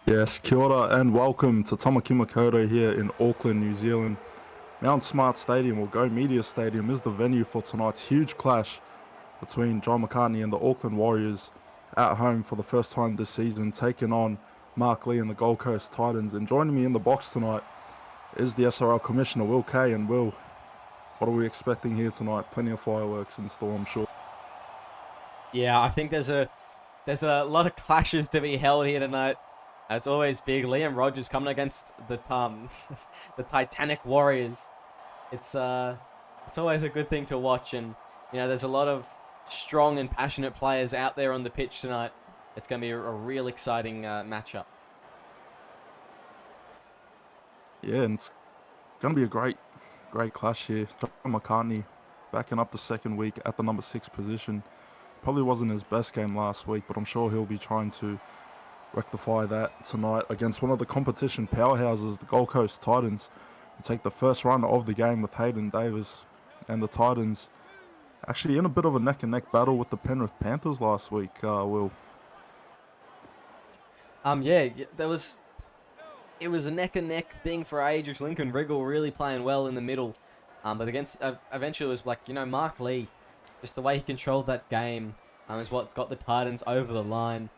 Yes, kia ora and welcome to Tamaki Makaurau here in Auckland, New Zealand. Mount Smart Stadium, or Go Media Stadium, is the venue for tonight's huge clash between John McCartney and the Auckland Warriors at home for the first time this season, taking on Mark Lee and the Gold Coast Titans. And joining me in the box tonight is the SRL Commissioner, Will Kay. And Will, what are we expecting here tonight? Plenty of fireworks in store, I'm sure. Yeah, I think there's a lot of clashes to be held here tonight. It's always big. Liam Rogers coming against the the Titanic Warriors. It's always a good thing to watch, and there's a lot of strong and passionate players out there on the pitch tonight. It's going to be a real exciting matchup. Yeah, and it's going to be a great clash here. John McCartney backing up the second week at the number 6 position. Probably wasn't his best game last week, but I'm sure he'll be trying to rectify that tonight against one of the competition powerhouses, the Gold Coast Titans, who take the first run of the game with Hayden Davis. And the Titans actually in a bit of a neck-and-neck battle with the Penrith Panthers last week, Will. Yeah, it was a neck and neck thing for ages. Lincoln Wriggle really playing well in the middle, but against eventually it was like Mark Lee, just the way he controlled that game, is what got the Titans over the line.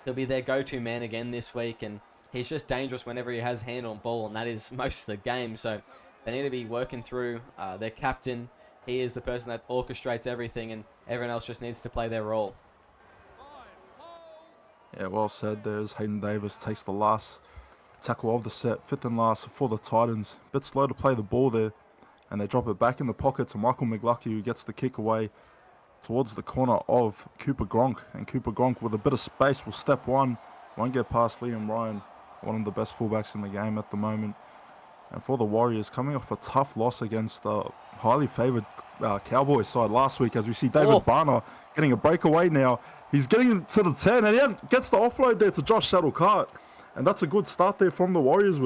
He'll be their go-to man again this week, and he's just dangerous whenever he has hand on ball, and that is most of the game. So they need to be working through their captain. He is the person that orchestrates everything, and everyone else just needs to play their role. Yeah, well said. There's Hayden Davis takes the last tackle of the set, 5th and last for the Titans. Bit slow to play the ball there, and they drop it back in the pocket to Michael McLucky, who gets the kick away towards the corner of Cooper Gronk. And Cooper Gronk, with a bit of space, will step one. Won't get past Liam Ryan, one of the best fullbacks in the game at the moment. And for the Warriors, coming off a tough loss against the highly favoured Cowboys side last week, as we see David Barner getting a breakaway now. He's getting to the 10, and he gets the offload there to Josh Shuttlecart. And that's a good start there from the Warriors.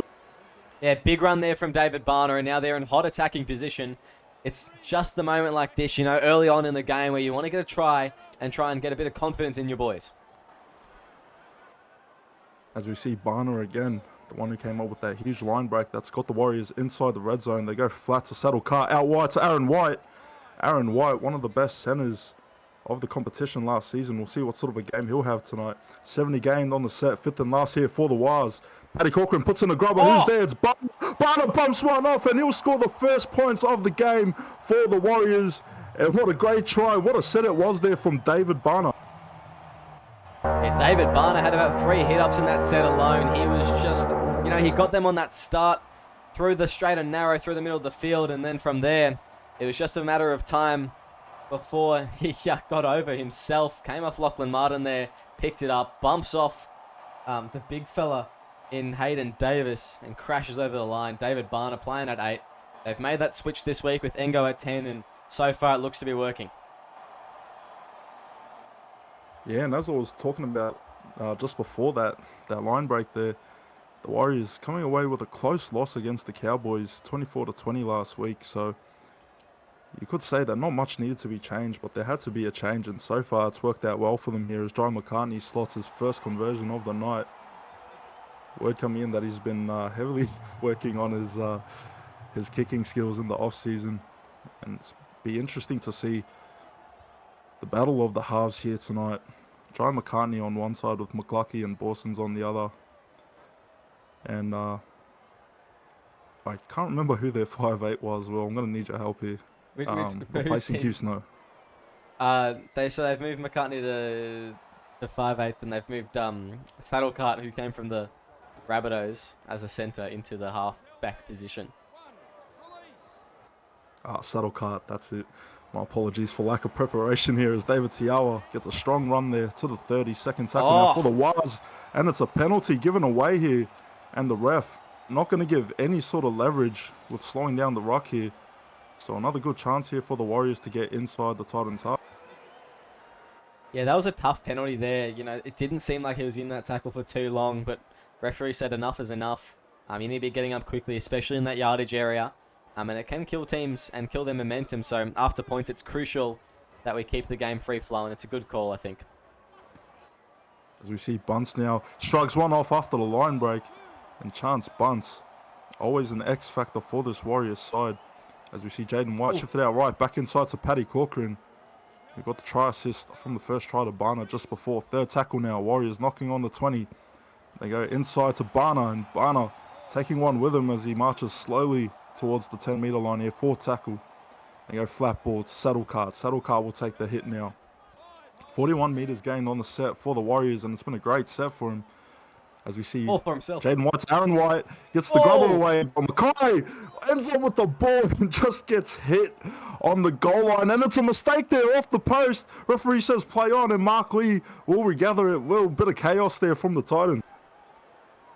Yeah, big run there from David Barner, and now they're in hot attacking position. It's just the moment like this, early on in the game where you want to get a try and get a bit of confidence in your boys. As we see Barner again, the one who came up with that huge line break that's got the Warriors inside the red zone. They go flat to Shuttlecart, out wide to Aaron White. Aaron White, one of the best centers of the competition last season. We'll see what sort of a game he'll have tonight. 70 gained on the set, 5th and last here for the Wires. Paddy Corcoran puts in a grubber. Who's there? It's Barner. Barner bumps one off, and he'll score the first points of the game for the Warriors. And what a great try. What a set it was there from David Barner. Yeah, David Barner had about 3 hit-ups in that set alone. He was just, he got them on that start through the straight and narrow, through the middle of the field, and then from there, it was just a matter of time before he got over himself. Came off Lachlan Martin there, picked it up, bumps off the big fella in Hayden Davis, and crashes over the line. David Barner playing at 8. They've made that switch this week with Engo at 10, and so far it looks to be working. Yeah, and as I was talking about just before that line break there, the Warriors coming away with a close loss against the Cowboys, 24-20 last week. So you could say that not much needed to be changed, but there had to be a change, and so far it's worked out well for them here as John McCartney slots his first conversion of the night. Word coming in that he's been heavily working on his kicking skills in the off-season, and it's be interesting to see the battle of the halves here tonight. John McCartney on one side with McLucky and Borson's on the other. And I can't remember who their 5'8 was. Well, I'm going to need your help here. Replacing Hugh Snow. They've moved McCartney to 5'8", and they've moved Shuttlecart, who came from the Rabbitohs, as a centre into the half-back position. Shuttlecart, that's it. My apologies for lack of preparation here as David Tiawa gets a strong run there to the 30. Second tackle now for the Wires. And it's a penalty given away here. And the ref not going to give any sort of leverage with slowing down the ruck here. So another good chance here for the Warriors to get inside the Titans' half. Yeah, that was a tough penalty there. It didn't seem like he was in that tackle for too long, but referee said enough is enough. You need to be getting up quickly, especially in that yardage area. And it can kill teams and kill their momentum. So after points, it's crucial that we keep the game free flowing. It's a good call, I think. As we see Bunce now shrugs one off after the line break. And Chance Bunce, always an X factor for this Warriors side. As we see Jaden White shifted out right, back inside to Paddy Corcoran. He got the try assist from the first try to Barner just before. Third tackle now, Warriors knocking on the 20. They go inside to Barner, and Barner taking one with him as he marches slowly towards the 10-meter line here. Fourth tackle. They go flat ball to Saddlecart. Saddlecart will take the hit now. 41 meters gained on the set for the Warriors, and it's been a great set for him. As we see All for himself. Jaden White's Aaron White gets the grubber away, but Mackay ends up with the ball and just gets hit on the goal line, and it's a mistake there off the post. Referee says play on, and Mark Lee will regather it. Well, bit of chaos there from the Titans.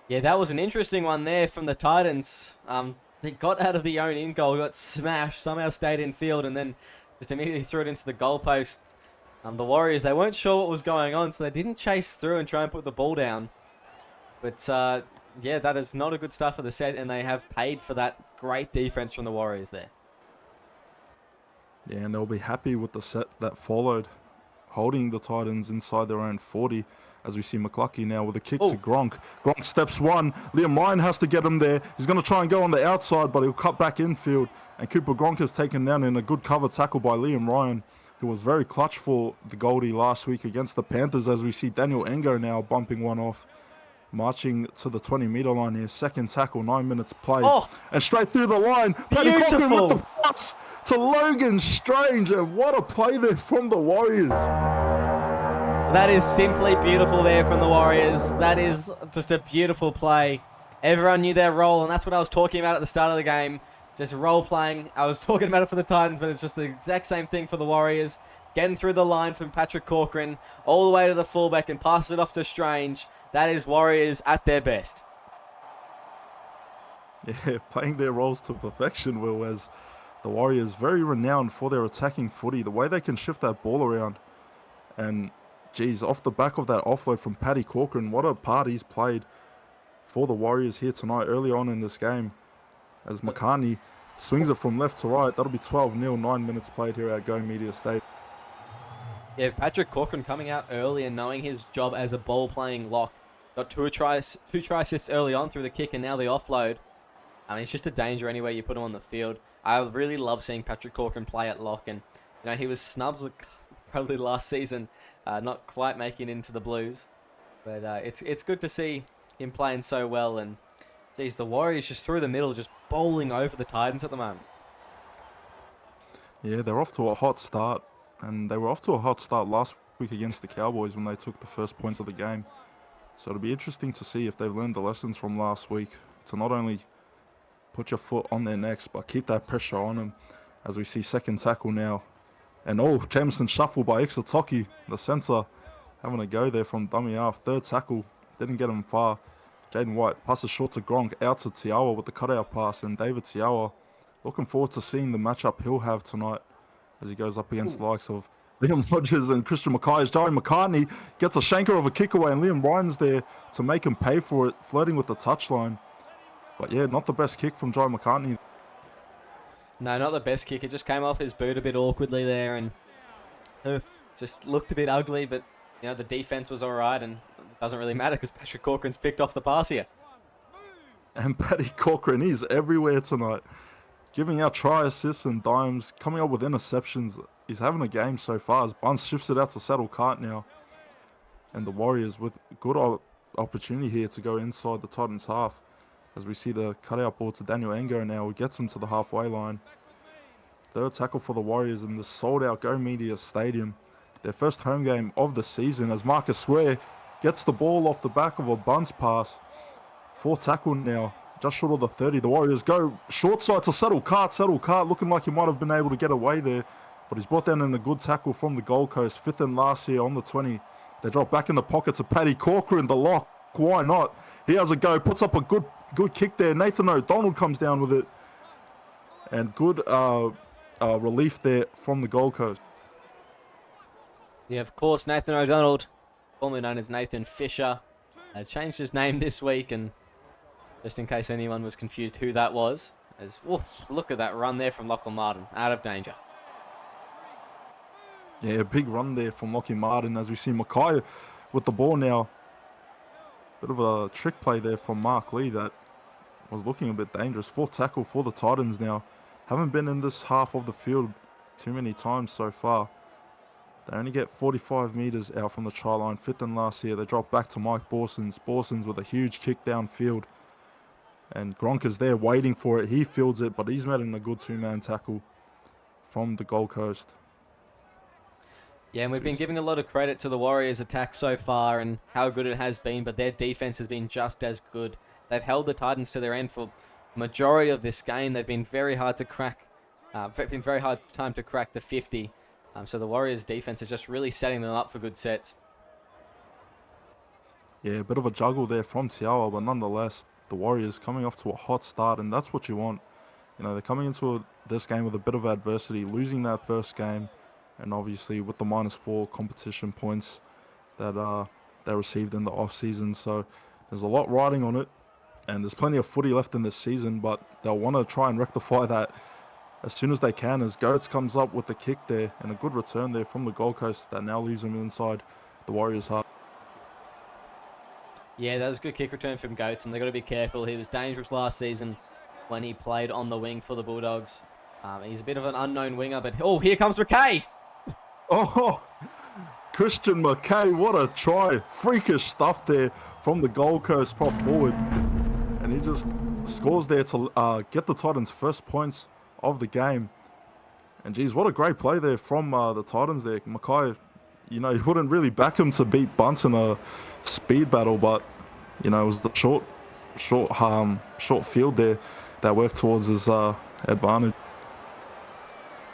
Yeah, that was an interesting one there from the Titans. They got out of the own in goal, got smashed, somehow stayed in field, and then just immediately threw it into the goalpost. The Warriors, they weren't sure what was going on, so they didn't chase through and try and put the ball down. But, yeah, that is not a good start for the set, and they have paid for that great defense from the Warriors there. Yeah, and they'll be happy with the set that followed, holding the Titans inside their own 40, as we see McCluckey now with a kick to Gronk. Gronk steps one. Liam Ryan has to get him there. He's going to try and go on the outside, but he'll cut back infield. And Cooper Gronk is taken down in a good cover tackle by Liam Ryan, who was very clutch for the Goldie last week against the Panthers, as we see Daniel Engo now bumping one off. Marching to the 20-meter line here. Second tackle, 9 minutes played. And straight through the line. Beautiful. With the pass to Logan Strange. And what a play there from the Warriors. That is simply beautiful there from the Warriors. That is just a beautiful play. Everyone knew their role, and that's what I was talking about at the start of the game. Just role playing. I was talking about it for the Titans, but it's just the exact same thing for the Warriors. Getting through the line from Patrick Corcoran all the way to the fullback and pass it off to Strange. That is Warriors at their best. Yeah, playing their roles to perfection, Will, as the Warriors very renowned for their attacking footy. The way they can shift that ball around. And, geez, off the back of that offload from Paddy Corcoran, what a part he's played for the Warriors here tonight early on in this game. As McCartney swings it from left to right. That'll be 12-0, 9 minutes played here at Go Media State. Yeah, Patrick Corcoran coming out early and knowing his job as a ball-playing lock. Got two try assists early on through the kick and now the offload. I mean, it's just a danger anywhere you put him on the field. I really love seeing Patrick Corcoran play at lock. And, you know, he was snubbed probably last season, not quite making it into the Blues. But it's good to see him playing so well. And, geez, the Warriors just through the middle, just bowling over the Titans at the moment. Yeah, they're off to a hot start. And they were off to a hot start last week against the Cowboys when they took the first points of the game. So it'll be interesting to see if they've learned the lessons from last week to not only put your foot on their necks, but keep that pressure on them. As we see second tackle now. And Jameson shuffle by Ixatoki, the centre, having a go there from dummy half. Third tackle, didn't get him far. Jaden White passes short to Gronk, out to Tiawa with the cutout pass. And David Tiawa, looking forward to seeing the matchup he'll have tonight as he goes up against the likes of Liam Rogers and Christian Mackay. As Joey McCartney gets a shanker of a kick away, and Liam Ryan's there to make him pay for it, flirting with the touchline. But yeah, not the best kick from Joey McCartney. No, not the best kick. It just came off his boot a bit awkwardly there, and just looked a bit ugly. But you know, the defense was all right, and it doesn't really matter because Patrick Corcoran's picked off the pass here. And Paddy Corcoran, he's everywhere tonight, giving out try assists and dimes, coming up with interceptions. He's having a game so far as Bunce shifts it out to Saddlecart now. And the Warriors with good opportunity here to go inside the Titans half. As we see the cutout ball to Daniel Engo now, who gets him to the halfway line. Third tackle for the Warriors in the sold-out Go Media Stadium. Their first home game of the season as Marcus Ware gets the ball off the back of a Bunce pass. Fourth tackle now, just short of the 30. The Warriors go short side to Saddlecart. Saddlecart looking like he might have been able to get away there, but he's brought down in a good tackle from the Gold Coast. Fifth and last here on the 20. They drop back in the pocket to Paddy Corcoran, the lock. Why not? He has a go, puts up a good kick there. Nathan O'Donnell comes down with it. And good relief there from the Gold Coast. Yeah, of course, Nathan O'Donnell, formerly known as Nathan Fisher, changed his name this week, and just in case anyone was confused who that was, look at that run there from Lachlan Martin, out of danger. Yeah, a big run there from Lachlan Martin as we see Mackay with the ball now. Bit of a trick play there from Mark Lee that was looking a bit dangerous. Fourth tackle for the Titans now. Haven't been in this half of the field too many times so far. They only get 45 metres out from the try line. Fifth and last here. They drop back to Mike Borsons. Borsons with a huge kick downfield. And Gronk is there waiting for it. He fields it, but he's met in a good two-man tackle from the Gold Coast. Yeah, and we've been giving a lot of credit to the Warriors' attack so far and how good it has been, but their defense has been just as good. They've held the Titans to their end for majority of this game. They've been very hard to crack. Been very hard time to crack the 50. So the Warriors' defense is just really setting them up for good sets. Yeah, a bit of a juggle there from Tiawa, but nonetheless, the Warriors coming off to a hot start, and that's what you want. You know, they're coming into this game with a bit of adversity, losing that first game, and obviously with the -4 competition points that they received in the off-season. So there's a lot riding on it, and there's plenty of footy left in this season, but they'll want to try and rectify that as soon as they can, as Goetz comes up with the kick there, and a good return there from the Gold Coast that now leaves them inside the Warriors' half. Yeah, that was a good kick return from Goetz, and they've got to be careful. He was dangerous last season when he played on the wing for the Bulldogs. He's a bit of an unknown winger, but... Oh, here comes McKay! Oh, Christian McKay, what a try. Freakish stuff there from the Gold Coast prop forward. And he just scores there to get the Titans' first points of the game. And geez, what a great play there from the Titans there. McKay, you know, you wouldn't really back him to beat Bunce in a speed battle, but, you know, it was the short field there that worked towards his advantage.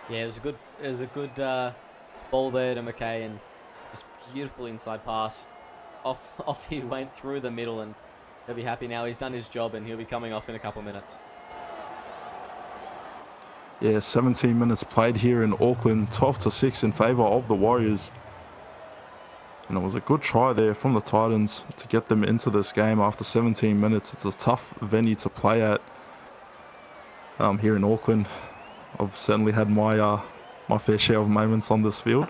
Yeah, it was a good ball there to McKay, and just beautiful inside pass. Off he went through the middle, and he'll be happy now. He's done his job, and he'll be coming off in a couple of minutes. Yeah, 17 minutes played here in Auckland, 12-6 in favour of the Warriors. And it was a good try there from the Titans to get them into this game after 17 minutes. It's a tough venue to play at here in Auckland. I've certainly had my my fair share of moments on this field.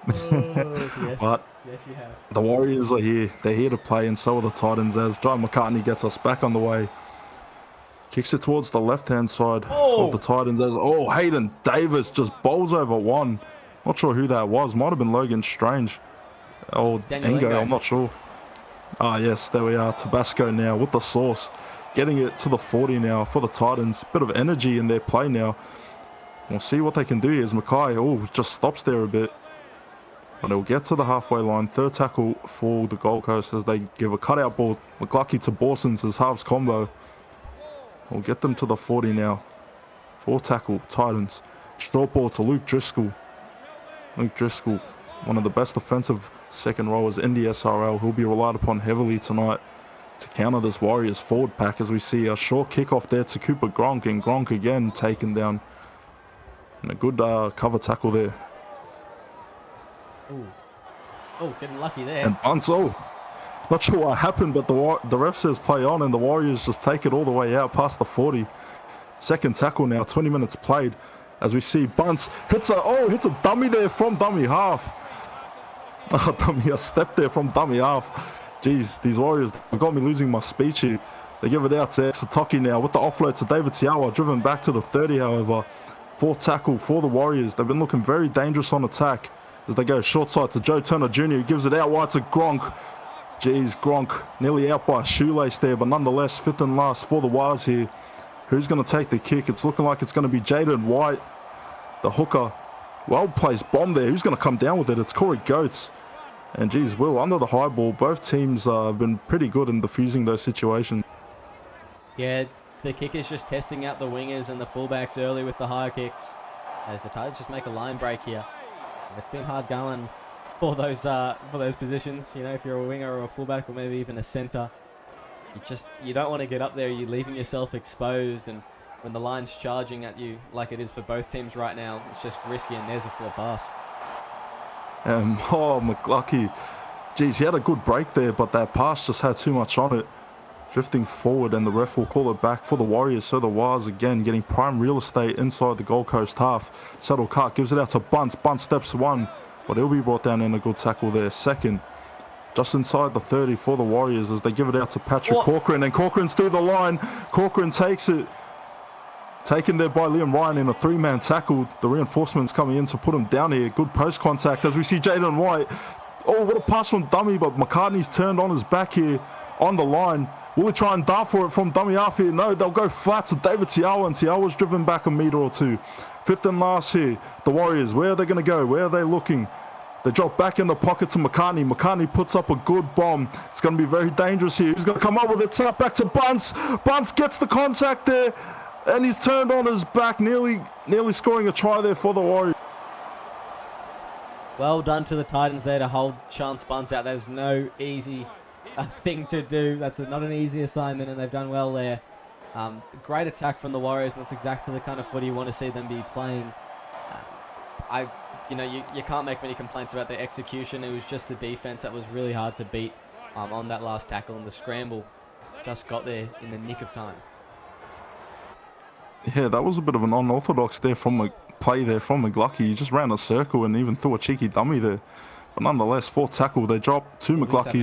Yes, but yes, you have. The Warriors are here. They're here to play, and so are the Titans, as John McCartney gets us back on the way. Kicks it towards the left-hand side of the Titans as, Hayden Davis just bowls over one. Not sure who that was. Might have been Logan Strange. Or Engo, I'm not sure. Yes, there we are. Tabasco now with the sauce. Getting it to the 40 now for the Titans. Bit of energy in their play now. We'll see what they can do here as McKay, just stops there a bit. But they'll get to the halfway line. Third tackle for the Gold Coast as they give a cutout ball. McLucky to Borsons as halves combo. We'll get them to the 40 now. Fourth tackle, Titans. Short ball to Luke Driscoll. Luke Driscoll, one of the best defensive second rowers in the SRL. He'll be relied upon heavily tonight to counter this Warriors forward pack as we see a short kickoff there to Cooper Gronk, and Gronk again taken down. And a good cover tackle there. Getting lucky there. And Bunce, not sure what happened, but the ref says play on, and the Warriors just take it all the way out past the 40. Second tackle now, 20 minutes played. As we see Bunce hits a dummy there from dummy half. A step there from dummy half. Jeez, these Warriors have got me losing my speech here. They give it out to Satoki now with the offload to David Tiawa, driven back to the 30, however. Fourth tackle for the Warriors. They've been looking very dangerous on attack as they go short side to Joe Turner Jr., who gives it out wide to Gronk. Jeez, Gronk nearly out by a shoelace there, but nonetheless, fifth and last for the Wires here. Who's going to take the kick? It's looking like it's going to be Jaden White, the hooker. Well-placed bomb there. Who's going to come down with it? It's Corey Goetz. And geez, Will, under the high ball, both teams have been pretty good in diffusing those situations. Yeah, the kickers just testing out the wingers and the fullbacks early with the high kicks, as the Titans just make a line break here. It's been hard going for those positions. You know, if you're a winger or a fullback or maybe even a centre, you don't want to get up there. You're leaving yourself exposed, and when the line's charging at you like it is for both teams right now, it's just risky, and there's a forward pass. McLucky. Geez, he had a good break there, but that pass just had too much on it. Drifting forward, and the ref will call it back for the Warriors. So the Wires again getting prime real estate inside the Gold Coast half. Settle Cart gives it out to Bunce. Bunce steps one, but he'll be brought down in a good tackle there. Second. just inside the 30 for the Warriors as they give it out to Patrick What? Corcoran, and Corcoran's through the line. Corcoran takes it. Taken there by Liam Ryan in a three-man tackle. The reinforcements coming in to put him down here. Good post contact as we see Jaden White. Oh, what a pass from dummy, but McCartney's turned on his back here on the line. Will he try and dart for it from dummy half here? No, they'll go flat to David Tiawa, and Tiawa's driven back a metre or two. Fifth and last here. The Warriors, where are they going to go? Where are they looking? They drop back in the pocket to McCartney. McCartney puts up a good bomb. It's going to be very dangerous here. He's going to come up with it. Tap back to Bunce. Bunce gets the contact there. And he's turned on his back, nearly scoring a try there for the Warriors. Well done to the Titans there to hold Chance Bunce out. There's no easy thing to do. That's not an easy assignment, and they've done well there. Great attack from the Warriors, and that's exactly the kind of footy you want to see them be playing. You can't make many complaints about their execution. It was just the defense that was really hard to beat on that last tackle, and the scramble just got there in the nick of time. Yeah, that was a bit of an unorthodox there from a play there from McGlucky. He just ran a circle and even threw a cheeky dummy there. But nonetheless, fourth tackle, they drop to McGlucky.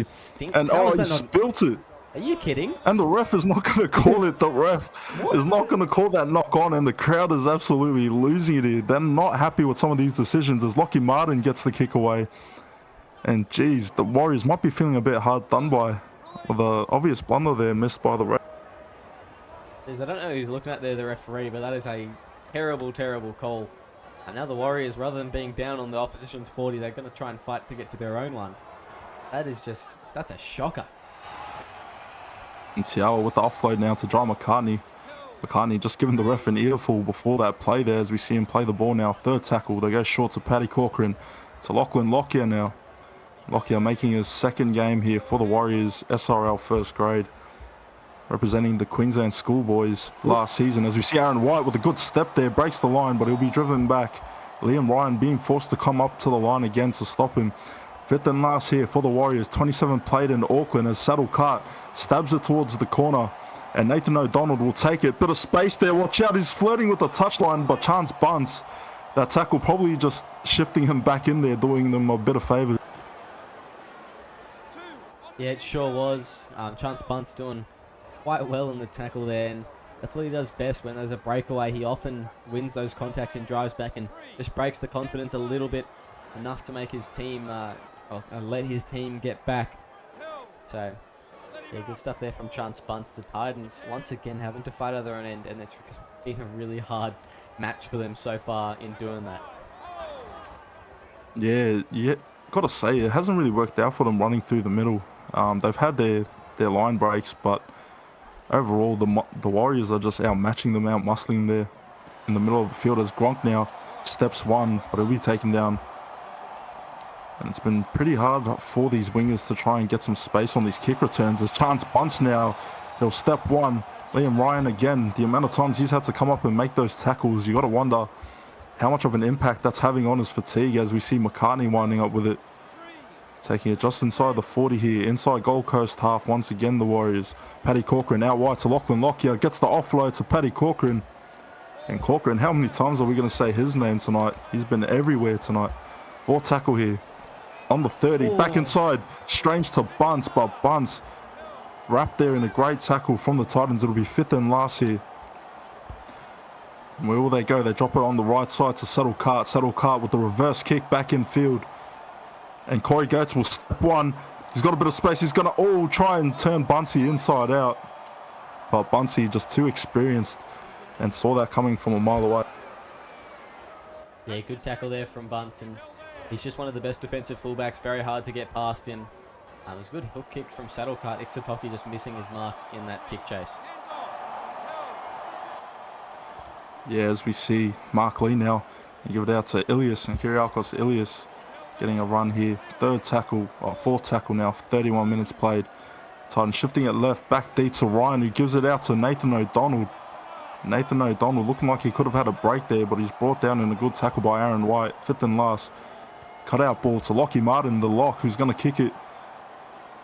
And he spilt it. Are you kidding? And the ref is not going to call it. The ref is not going to call that knock on, and the crowd is absolutely losing it here. They're not happy with some of these decisions as Lockie Martin gets the kick away. And geez, the Warriors might be feeling a bit hard done by with the obvious blunder there missed by the ref. I don't know who's looking at there, the referee, but that is a terrible, terrible call. And now the Warriors, rather than being down on the opposition's 40, they're going to try and fight to get to their own one. That's a shocker. And Tiawa with the offload now to John McCartney. McCartney just giving the ref an earful before that play there as we see him play the ball now. Third tackle, they go short to Paddy Corcoran, to Lachlan Lockyer now. Lockyer making his second game here for the Warriors, SRL first grade. Representing the Queensland Schoolboys last season. As we see Aaron White with a good step there, breaks the line, but he'll be driven back. Liam Ryan being forced to come up to the line again to stop him. Fifth and last here for the Warriors. 27 played in Auckland as Saddle Cart stabs it towards the corner. And Nathan O'Donnell will take it. Bit of space there. Watch out. He's flirting with the touchline, but Chance Bunce, that tackle probably just shifting him back in there, doing them a bit of favour. Yeah, it sure was. Chance Bunce doing quite well in the tackle there, and that's what he does best. When there's a breakaway, he often wins those contacts and drives back and just breaks the confidence a little bit, enough to make his team let his team get back. So yeah, good stuff there from Chance Bunce. The Titans once again having to fight at their own end, and it's been a really hard match for them so far in doing that. Yeah, gotta say it hasn't really worked out for them running through the middle. They've had their line breaks, but overall, the Warriors are just outmatching them, outmuscling there in the middle of the field as Gronk now steps one, but he'll be taken down. And it's been pretty hard for these wingers to try and get some space on these kick returns. As Chance Bunce now, he'll step one. Liam Ryan again, the amount of times he's had to come up and make those tackles, you got to wonder how much of an impact that's having on his fatigue as we see McCartney winding up with it. Taking it just inside the 40 here, inside Gold Coast half once again the Warriors. Paddy Corcoran out wide to Lachlan Lockyer, gets the offload to Paddy Corcoran. And Corcoran, how many times are we going to say his name tonight? He's been everywhere tonight. Fourth tackle here, on the 30, back inside, Strange to Bunce, but Bunce wrapped there in a great tackle from the Titans. It'll be fifth and last here. And where will they go? They drop it on the right side to Saddle Cart. Saddle Cart with the reverse kick back in field. And Corey Gates will step one. He's got a bit of space. He's going to try and turn Buncey inside out. But Buncey just too experienced and saw that coming from a mile away. Yeah, good tackle there from Bunce. And he's just one of the best defensive fullbacks. Very hard to get past him. It was a good hook kick from Saddlecart. Ixatoki just missing his mark in that kick chase. Yeah, as we see Mark Lee now. You give it out to Ilias and Kyriakos Ilias. Getting a run here. Fourth tackle now. 31 minutes played. Titans shifting it left, back deep to Ryan, who gives it out to Nathan O'Donnell. Nathan O'Donnell looking like he could have had a break there, but he's brought down in a good tackle by Aaron White. Fifth and last. Cut out ball to Lockie Martin, the lock, who's going to kick it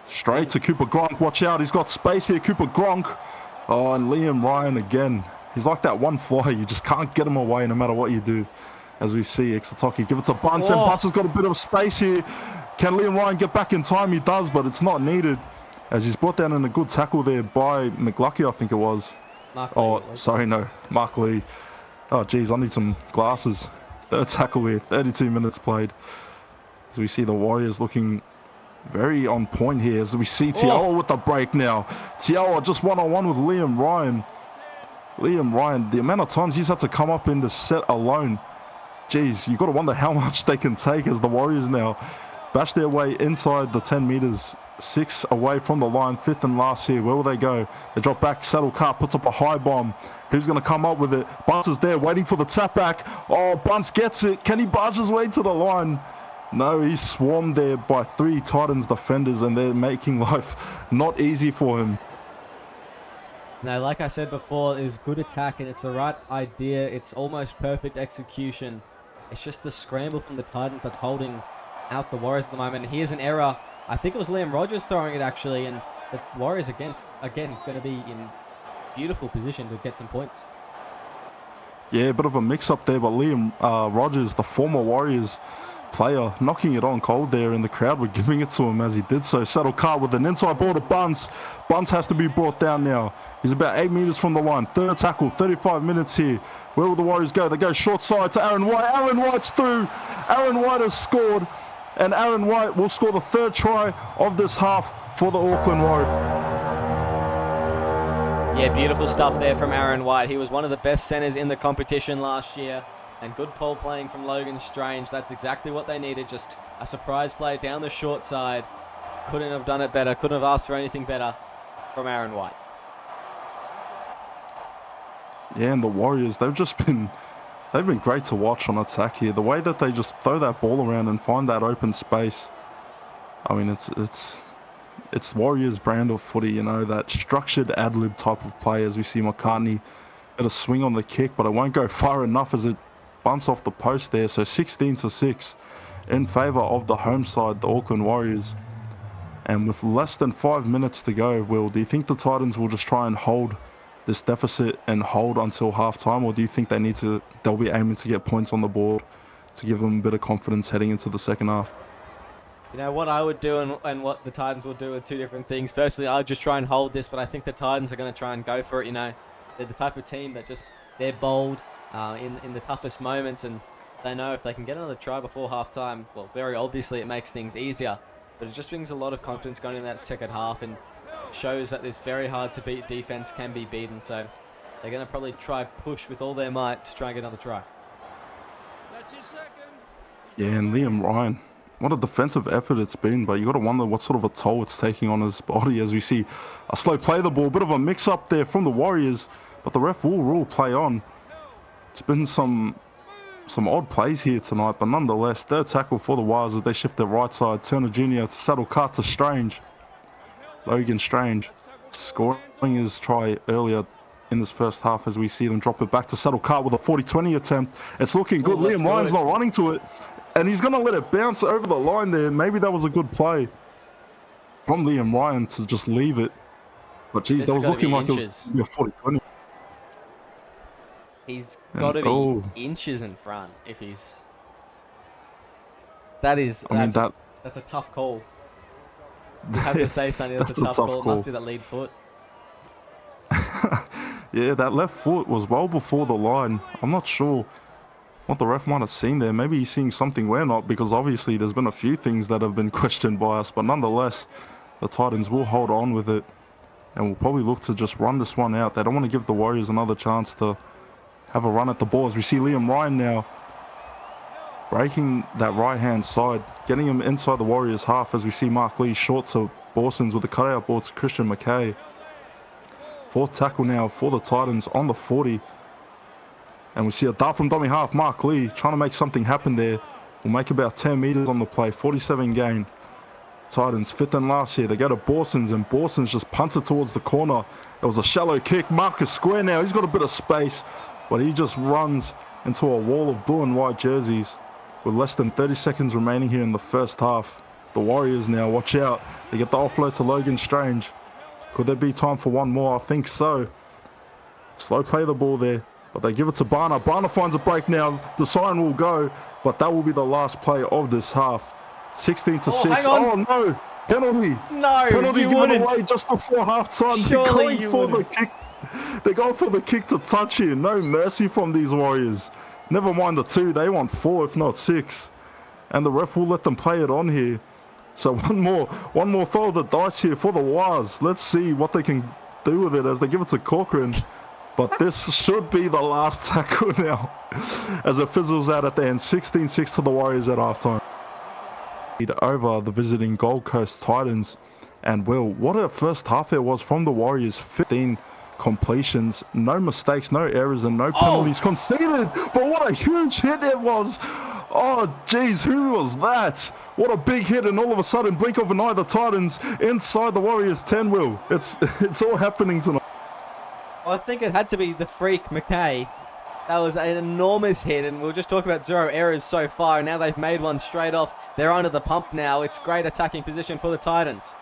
straight to Cooper Gronk. Watch out, he's got space here, Cooper Gronk. Oh, and Liam Ryan again. He's like that one fly. You just can't get him away no matter what you do. As we see Ixatoki give it to Bunce, and Bunce has got a bit of space here. Can Liam Ryan get back in time? He does, but it's not needed, as he's brought down in a good tackle there by McLucky, I think it was. Mark Oh, Lee. sorry, no, Mark Lee. Oh, geez, I need some glasses. Third tackle here, 32 minutes played. As we see the Warriors looking very on point here, as we see Tiawa with the break now. Tiawa just one-on-one with Liam Ryan. Liam Ryan, the amount of times he's had to come up in the set alone. Geez, you got to wonder how much they can take as the Warriors now bash their way inside the 10 meters. 6 away from the line, 5th and last here. Where will they go? They drop back. Saddle Car puts up a high bomb. Who's going to come up with it? Bunce is there waiting for the tap back. Oh, Bunce gets it. Can he barge his way to the line? No, he's swarmed there by 3 Titans defenders, and they're making life not easy for him. No, like I said before, it was good attack and it's the right idea. It's almost perfect execution. It's just the scramble from the Titans that's holding out the Warriors at the moment. And here's an error. I think it was Liam Rogers throwing it actually, and the Warriors again going to be in beautiful position to get some points. Yeah, a bit of a mix-up there, but Liam Rogers, the former Warriors player, knocking it on cold there, and the crowd were giving it to him as he did so. Saddle Car with an inside ball to Bunce. Bunce has to be brought down now. He's about 8 meters from the line. Third tackle, 35 minutes here. Where will the Warriors go? They go short side to Aaron White. Aaron White's through. Aaron White has scored, and Aaron White will score the 3rd try of this half for the Auckland Warriors. Yeah, beautiful stuff there from Aaron White. He was one of the best centers in the competition last year. And good ball playing from Logan Strange. That's exactly what they needed. Just a surprise play down the short side. Couldn't have done it better. Couldn't have asked for anything better from Aaron White. Yeah, and the Warriors, they've been great to watch on attack here. The way that they just throw that ball around and find that open space. I mean, it's Warriors brand of footy, you know, that structured ad-lib type of play, as we see McCartney get a swing on the kick, but it won't go far enough as it bumps off the post there. So 16-6 in favour of the home side, the Auckland Warriors. And with less than 5 minutes to go, Will, do you think the Titans will just try and hold this deficit and hold until halftime, or do you think they'll be aiming to get points on the board to give them a bit of confidence heading into the second half? You know, what I would do and what the Titans will do are two different things. Personally, I'd just try and hold this, but I think the Titans are going to try and go for it, you know. They're the type of team that they're bold in the toughest moments, and they know if they can get another try before halftime, well, very obviously it makes things easier, but it just brings a lot of confidence going in that second half and shows that this very hard to beat defense can be beaten. So they're going to probably try push with all their might to try and get another try. Yeah, and Liam Ryan, what a defensive effort it's been, but you got to wonder what sort of a toll it's taking on his body, as we see a slow play the ball, bit of a mix-up there from the Warriors, but the ref will rule play on. It's been some odd plays here tonight, but nonetheless, 3rd tackle for the Warriors as they shift their right side. Turner Jr. to Saddle Car to Strange. Logan Strange scoring his try earlier in this first half, as we see them drop it back to Saddle Car with a 40-20 attempt. It's looking good. Liam Ryan's not running to it, and he's going to let it bounce over the line there. Maybe that was a good play from Liam Ryan to just leave it. But geez, that was looking like it was 40-20. He's got to be inches in front if he's... That's a tough call. You have to say something that's a tough call. It must be that lead foot. Yeah, that left foot was well before the line. I'm not sure what the ref might have seen there. Maybe he's seeing something we're not, because obviously there's been a few things that have been questioned by us. But nonetheless, the Titans will hold on with it and will probably look to just run this one out. They don't want to give the Warriors another chance to have a run at the ball, as we see Liam Ryan now breaking that right-hand side, getting him inside the Warriors' half, as we see Mark Lee short to Borsons with the cutout ball to Christian McKay. 4th tackle now for the Titans on the 40. And we see a dart from dummy half. Mark Lee trying to make something happen there. Will make about 10 meters on the play. 47 gain. Titans 5th and last here. They go to Borsons, and Borsons just punts it towards the corner. It was a shallow kick. Marcus Square now. He's got a bit of space, but he just runs into a wall of blue and white jerseys with less than 30 seconds remaining here in the first half. The Warriors now, watch out. They get the offload to Logan Strange. Could there be time for one more? I think so. Slow play the ball there, but they give it to Barner. Barner finds a break now. The siren will go, but that will be the last play of this half. 16 to Oh, 6. hang on. Oh, no. Penalty. No, Penalty you given wouldn't. away just before half-time. Surely you for the wouldn't. kick. They're going for the kick to touch here. No mercy from these Warriors. Never mind the 2. They want 4, if not 6. And the ref will let them play it on here. So one more throw of the dice here for the Wars. Let's see what they can do with it as they give it to Corcoran. But this should be the last tackle now as it fizzles out at the end. 16-6 to the Warriors at halftime. Over the visiting Gold Coast Titans. And Will, what a first half there was from the Warriors. 15 completions, no mistakes, no errors, and no penalties conceded. But what a huge hit it was. Oh, geez, who was that? What a big hit, and all of a sudden, blink of an eye, the Titans inside the Warriors 10, Will. It's all happening tonight. I think it had to be the freak, McKay. That was an enormous hit, and we'll just talk about 0 errors so far. Now they've made one straight off. They're under the pump now. It's great attacking position for the Titans.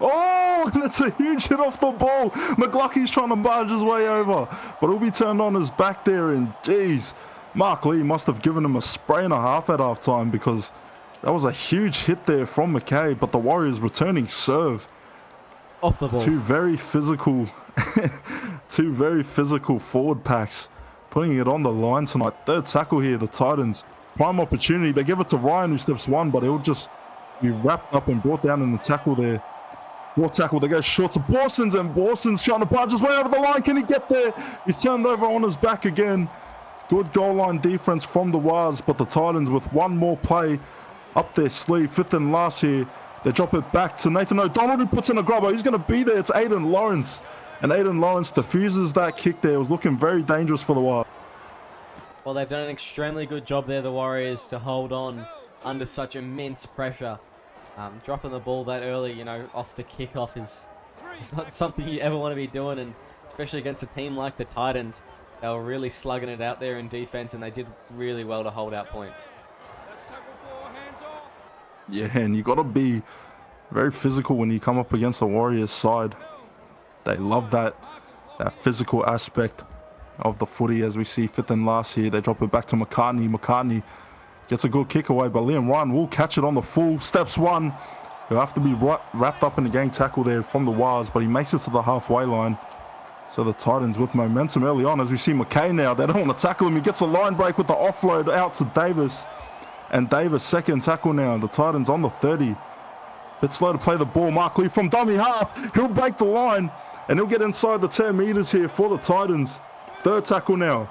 Oh, and it's a huge hit off the ball. McLucky's trying to barge his way over, but he'll be turned on his back there, and geez, Mark Lee must have given him a spray and a half at halftime because that was a huge hit there from McKay, but the Warriors returning serve. Off the ball. Two very physical forward packs putting it on the line tonight. Third tackle here, the Titans. Prime opportunity. They give it to Ryan who steps one, but he'll just be wrapped up and brought down in the tackle there. What tackle? They go short to Borsons, and Borson's trying to barge his way over the line. Can he get there? He's turned over on his back again. Good goal line defense from the Wars, but the Titans with one more play up their sleeve. 5th and last here. They drop it back to Nathan O'Donnell, who puts in a grubber. He's going to be there. It's Aiden Lawrence. And Aiden Lawrence diffuses that kick there. It was looking very dangerous for the Wars. Well, they've done an extremely good job there, the Warriors, to hold on under such immense pressure. Dropping the ball that early, you know, off the kickoff is not something you ever want to be doing, and especially against a team like the Titans. They were really slugging it out there in defense, and they did really well to hold out points. Yeah, and you got to be very physical when you come up against the Warriors side. They love that physical aspect of the footy, as we see 5th and last here. They drop it back to McCartney. McCartney gets a good kick away, but Liam Ryan will catch it on the full. Steps one. He'll have to be wrapped up in the gang tackle there from the Wars, but he makes it to the halfway line. So the Titans with momentum early on, as we see McKay now. They don't want to tackle him. He gets a line break with the offload out to Davis. And Davis, second tackle now. The Titans on the 30. Bit slow to play the ball. Mark Lee from dummy half. He'll break the line, and he'll get inside the 10 meters here for the Titans. Third tackle now.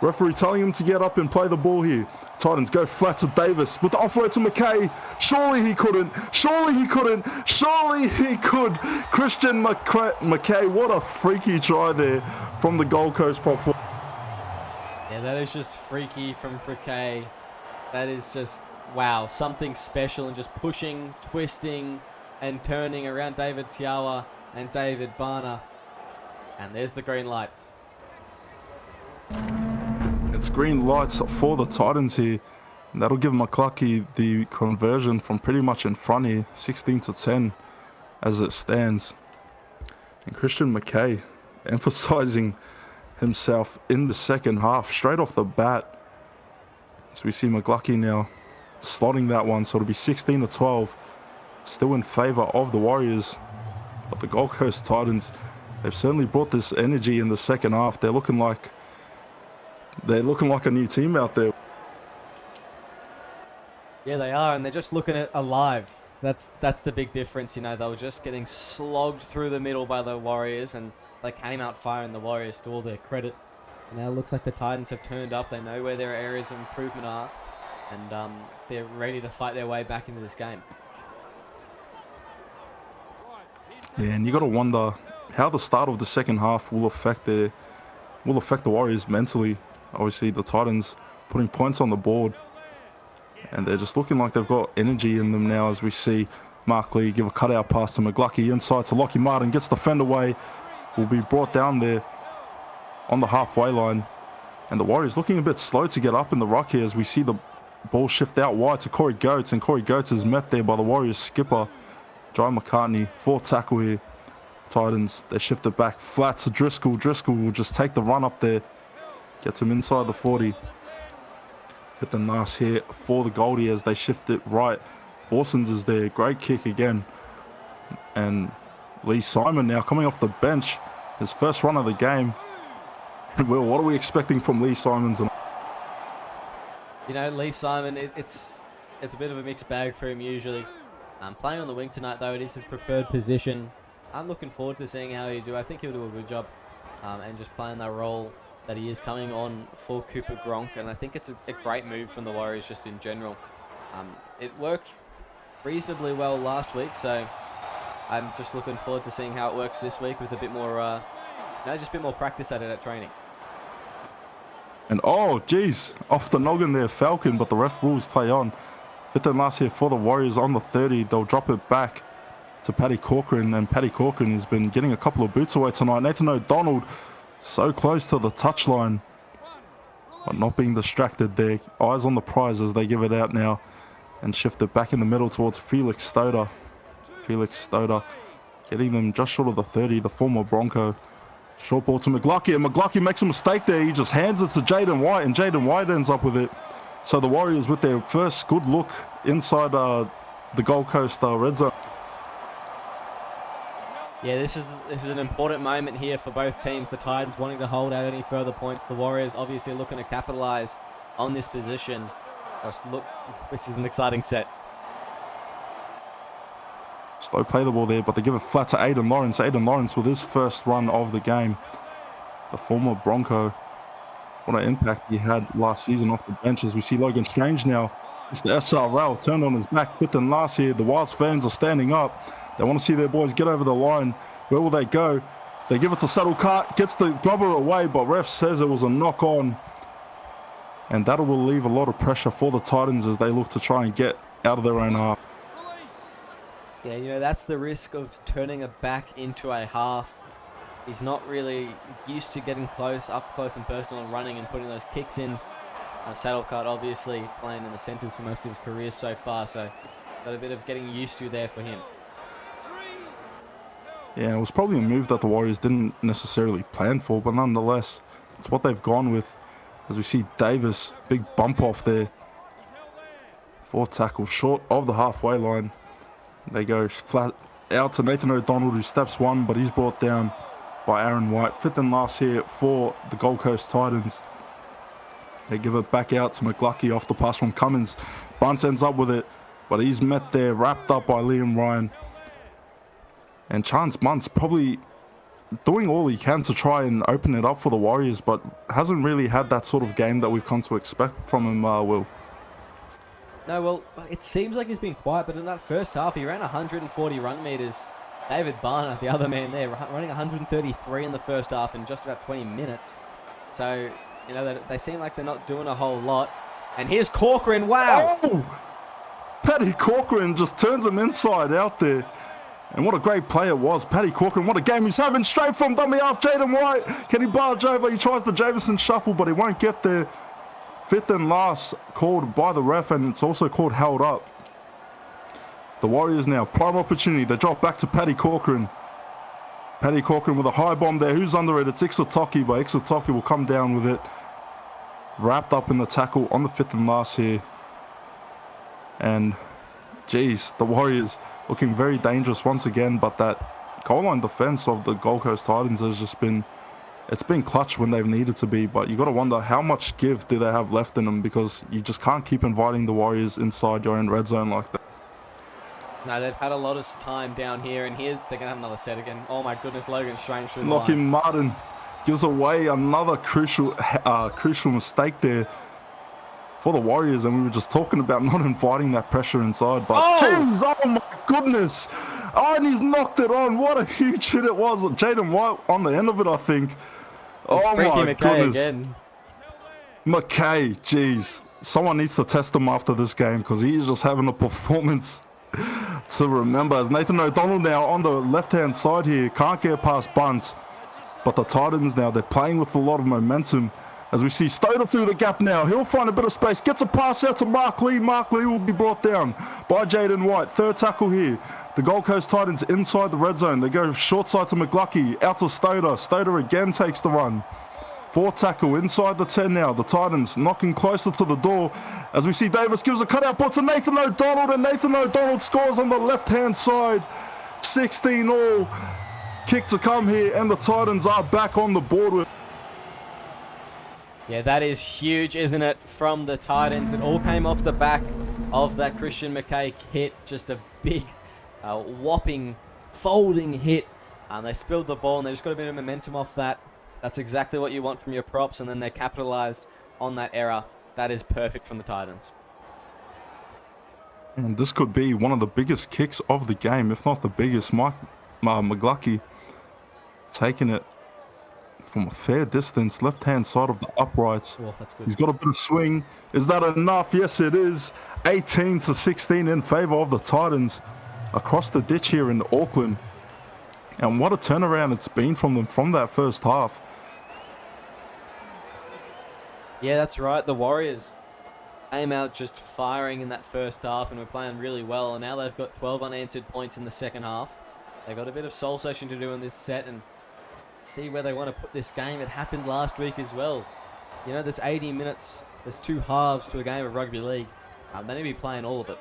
Referee telling him to get up and play the ball here. Titans go flat to Davis with the offload to McKay. Surely he couldn't. Surely he couldn't. Surely he could. Christian McKay, what a freaky try there from the Gold Coast prop. Yeah, that is just freaky from McKay. That is just, wow, something special, and just pushing, twisting, and turning around David Tiawa and David Barner. And there's the green lights. It's green lights for the Titans here. And that'll give McClucky the conversion from pretty much in front here, 16-10 as it stands. And Christian McKay emphasizing himself in the second half, straight off the bat. As we see McClucky now slotting that one, so it'll be 16-12, still in favor of the Warriors. But the Gold Coast Titans, they've certainly brought this energy in the second half. They're looking like a new team out there. Yeah, they are, and they're just looking at alive. That's the big difference, you know. They were just getting slogged through the middle by the Warriors, and they came out firing, the Warriors, to all their credit. And now it looks like the Titans have turned up. They know where their areas of improvement are, and they're ready to fight their way back into this game. Yeah, and you got to wonder how the start of the second half will affect the Warriors mentally. Obviously, the Titans putting points on the board, and they're just looking like they've got energy in them now, as we see Mark Lee give a cutout pass to McLucky inside to Lockie Martin, gets the fend away, will be brought down there on the halfway line. And the Warriors looking a bit slow to get up in the ruck here, as we see the ball shift out wide to Corey Goetz, and Corey Goetz is met there by the Warriors skipper, Jai McCartney. Fourth tackle here. Titans, they shift it back flat to Driscoll. Driscoll will just take the run up there, gets him inside the 40. 5th and last here for the Goldie as they shift it right Orsons is there. Great kick again. And Lee Simon now coming off the bench. His first run of the game. Well, what are we expecting from Lee Simon tonight? You know, Lee Simon, it's a bit of a mixed bag for him usually. Playing on the wing tonight, though, it is his preferred position. I'm looking forward to seeing how he'll do. I think he'll do a good job and just playing that role that he is coming on for Cooper Gronk. And I think it's a great move from the Warriors just in general. It worked reasonably well last week, so I'm just looking forward to seeing how it works this week with a bit more, just a bit more practice at it at training. And oh, geez, off the noggin there, Falcon, but the ref rules play on. 5th and last here for the Warriors on the 30. They'll drop it back to Paddy Corcoran, and Paddy Corcoran has been getting a couple of boots away tonight. Nathan O'Donnell so close to the touchline, but not being distracted there. Eyes on the prize as they give it out now and shift it back in the middle towards Felix Stoder. Felix Stoder getting them just short of the 30, the former Bronco. Short ball to McLucky, and McLucky makes a mistake there. He just hands it to Jaden White, and Jaden White ends up with it. So the Warriors with their first good look inside the Gold Coast red zone. Yeah, this is an important moment here for both teams. The Titans wanting to hold out any further points. The Warriors obviously looking to capitalize on this position. Just look, this is an exciting set. Slow play the ball there, but they give it flat to Aiden Lawrence. Aiden Lawrence with his first run of the game. The former Bronco. What an impact he had last season off the bench. As we see Logan Strange now. It's the SRL turned on his back, 5th and last here. The Wilds fans are standing up. They want to see their boys get over the line. Where will they go? They give it to Saddle Cart, gets the grubber away, but ref says it was a knock on. And that will leave a lot of pressure for the Titans as they look to try and get out of their own half. Yeah, you know, that's the risk of turning a back into a half. He's not really used to getting up close and personal and running and putting those kicks in. Saddlecart obviously playing in the centres for most of his career so far, so got a bit of getting used to there for him. Yeah, it was probably a move that the Warriors didn't necessarily plan for, but nonetheless, it's what they've gone with. As we see Davis, big bump off there. 4 tackles short of the halfway line. They go flat out to Nathan O'Donnell, who steps one, but he's brought down by Aaron White. 5th and last here for the Gold Coast Titans. They give it back out to McLucky off the pass from Cummins. Bunce ends up with it, but he's met there, wrapped up by Liam Ryan. And Chance Bunce probably doing all he can to try and open it up for the Warriors, but hasn't really had that sort of game that we've come to expect from him, Will. No, well, it seems like he's been quiet, but in that first half, he ran 140 run meters. David Barner, the other man there, running 133 in the first half in just about 20 minutes. So, you know, they seem like they're not doing a whole lot. And here's Corcoran, wow! Oh! Paddy Corcoran just turns him inside out there. And what a great play it was. Paddy Corcoran, what a game he's having, straight from dummy half, Jaden White. Can he barge over? He tries the Javison shuffle, but he won't get there. 5th and last called by the ref, and it's also called held up. The Warriors now, prime opportunity. They drop back to Paddy Corcoran. Paddy Corcoran with a high bomb there. Who's under it? It's Ixotoki, but Ixotoki will come down with it. Wrapped up in the tackle on the 5th and last here. And, geez, the Warriors looking very dangerous once again, but that goal line defense of the Gold Coast Titans has just been, it's been clutch when they've needed to be, but you got to wonder how much give do they have left in them, because you just can't keep inviting the Warriors inside your own red zone like that. No, they've had a lot of time down here, and here they're going to have another set again. Oh my goodness, Logan Strange through the line. Lockie Martin gives away another crucial mistake there for the Warriors, and we were just talking about not inviting that pressure inside, but geez, oh my goodness. Oh, and he's knocked it on. What a huge hit it was. Jaden White on the end of it, I think. It's oh Freaky my McKay goodness. again. McKay, geez. Someone needs to test him after this game, because he's just having a performance to remember. As Nathan O'Donnell now on the left-hand side here, can't get past Bunce. But the Titans now, they're playing with a lot of momentum. As we see Stoder through the gap now, he'll find a bit of space, gets a pass out to Mark Lee. Mark Lee will be brought down by Jaden White. 3rd tackle here. The Gold Coast Titans inside the red zone. They go short side to McLucky, out to Stoder. Stoder again takes the run. 4 tackle inside the 10 now. The Titans knocking closer to the door as we see Davis gives a cutout ball to Nathan O'Donnell, and Nathan O'Donnell scores on the left-hand side. 16 all. Kick to come here, and the Titans are back on the board with... Yeah, that is huge, isn't it, from the Titans. It all came off the back of that Christian McKay hit. Just a big, whopping, folding hit. They spilled the ball, and they just got a bit of momentum off that. That's exactly what you want from your props, and then they capitalized on that error. That is perfect from the Titans. And this could be one of the biggest kicks of the game, if not the biggest. Mike McGlucky taking it from a fair distance, left-hand side of the uprights. Oh, that's good. He's got a bit of swing. Is that enough? Yes, it is. 18-16 in favor of the Titans across the ditch here in Auckland. And what a turnaround it's been from them from that first half. Yeah, that's right. The Warriors came out just firing in that first half and were playing really well. And now they've got 12 unanswered points in the second half. They've got a bit of soul searching to do in this set and see where they want to put this game. It happened last week as well. You know, there's 80 minutes. There's 2 halves to a game of rugby league. They need to be playing all of it.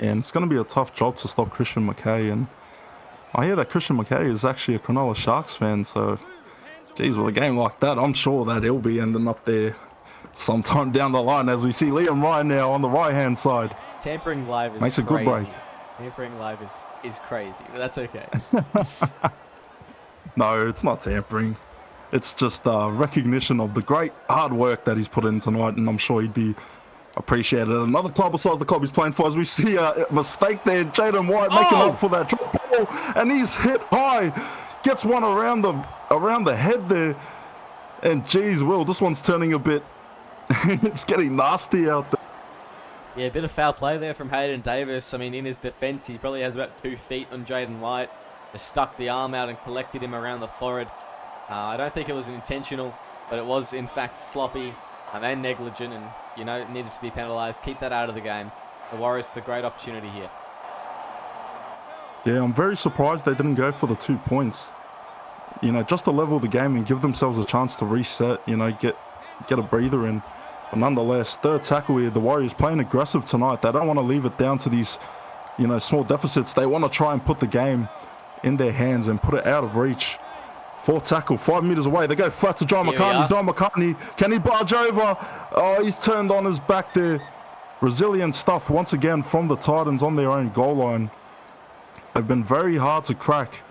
And it's going to be a tough job to stop Christian McKay. And I hear that Christian McKay is actually a Cronulla Sharks fan, so geez, with a game like that, I'm sure that he'll be ending up there sometime down the line as we see Liam Ryan now on the right-hand side. Tampering live is Makes crazy. a good break. Tampering live is crazy, but that's okay. No, it's not tampering. It's just recognition of the great hard work that he's put in tonight, and I'm sure he'd be appreciated. Another club besides the club he's playing for, as we see a mistake there. Jaden White making up for that drop ball, and he's hit high. Gets one around the head there. And geez, Will, this one's turning a bit... it's getting nasty out there. Yeah, a bit of foul play there from Hayden Davis. I mean, in his defense, he probably has about 2 feet on Jaden White. Just stuck the arm out and collected him around the forehead. I don't think it was intentional, but it was, in fact, sloppy and negligent, and, you know, needed to be penalised. Keep that out of the game. The Warriors with a great opportunity here. Yeah, I'm very surprised they didn't go for the 2 points. You know, just to level the game and give themselves a chance to reset, you know, get a breather in. But nonetheless, third tackle here, the Warriors playing aggressive tonight. They don't want to leave it down to these, you know, small deficits. They want to try and put the game in their hands and put it out of reach. Fourth tackle, 5 meters away. They go flat to John McCartney. John McCartney, can he barge over? Oh, he's turned on his back there. Resilient stuff once again from the Titans on their own goal line. They've been very hard to crack.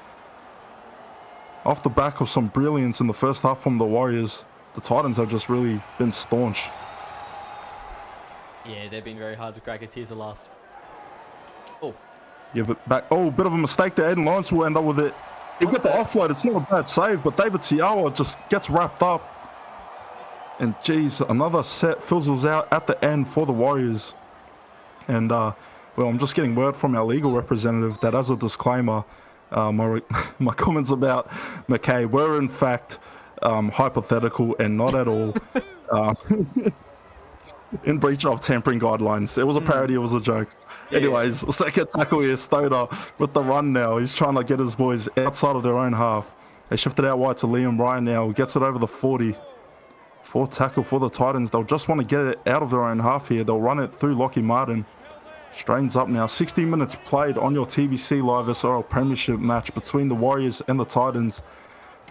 Off the back of some brilliance in the first half from the Warriors, the Titans have just really been staunch. Yeah, they've been very hard to crack. Here's the last. Oh. Give it back. Oh, bit of a mistake there. Aiden Lawrence will end up with it. He'll get the offload. It's not a bad save, but David Tiawa just gets wrapped up. And geez, another set fizzles out at the end for the Warriors. And, well, I'm just getting word from our legal representative that as a disclaimer, my comments about McKay were in fact hypothetical and not at all in breach of tampering guidelines. It was a parody, it was a joke. Yeah. Anyways, second tackle here, Stoder with the run now. He's trying to get his boys outside of their own half. They shifted out wide to Liam Ryan now. He gets it over the 40. Fourth tackle for the Titans. They'll just want to get it out of their own half here. They'll run it through Lockie Martin. Straightens up now. 60 minutes played on your TBC Live SRL Premiership match between the Warriors and the Titans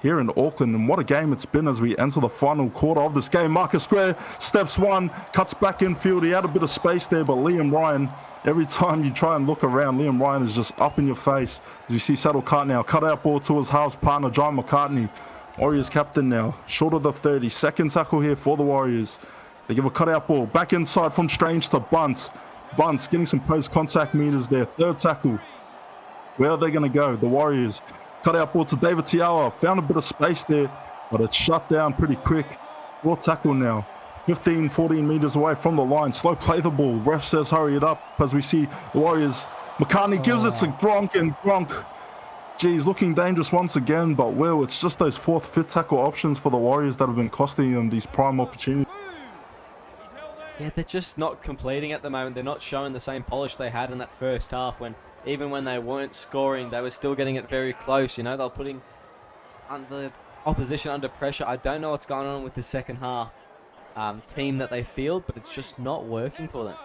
here in Auckland. And what a game it's been as we enter the final quarter of this game. Marcus Square steps one, cuts back infield. He had a bit of space there, but Liam Ryan, every time you try and look around, Liam Ryan is just up in your face. As you see Saddle Cart now, cut out ball to his halves partner, John McCartney. Warriors captain now, short of the 30. Second tackle here for the Warriors. They give a cutout ball back inside from Strange to Bunce. Bunce getting some post-contact meters there. Third tackle. Where are they going to go? The Warriors. Cut out ball to David Tiawa. Found a bit of space there, but it's shut down pretty quick. Fourth tackle now. 15, 14 meters away from the line. Slow play the ball. Ref says hurry it up as we see the Warriors. McCartney gives it to Gronk, and Gronk, geez, looking dangerous once again, but Will, it's just those fourth, fifth tackle options for the Warriors that have been costing them these prime opportunities. Yeah, they're just not completing at the moment. They're not showing the same polish they had in that first half when, even when they weren't scoring, they were still getting it very close. You know, they're putting under opposition under pressure. I don't know what's going on with the second half team that they field, but it's just not working for them.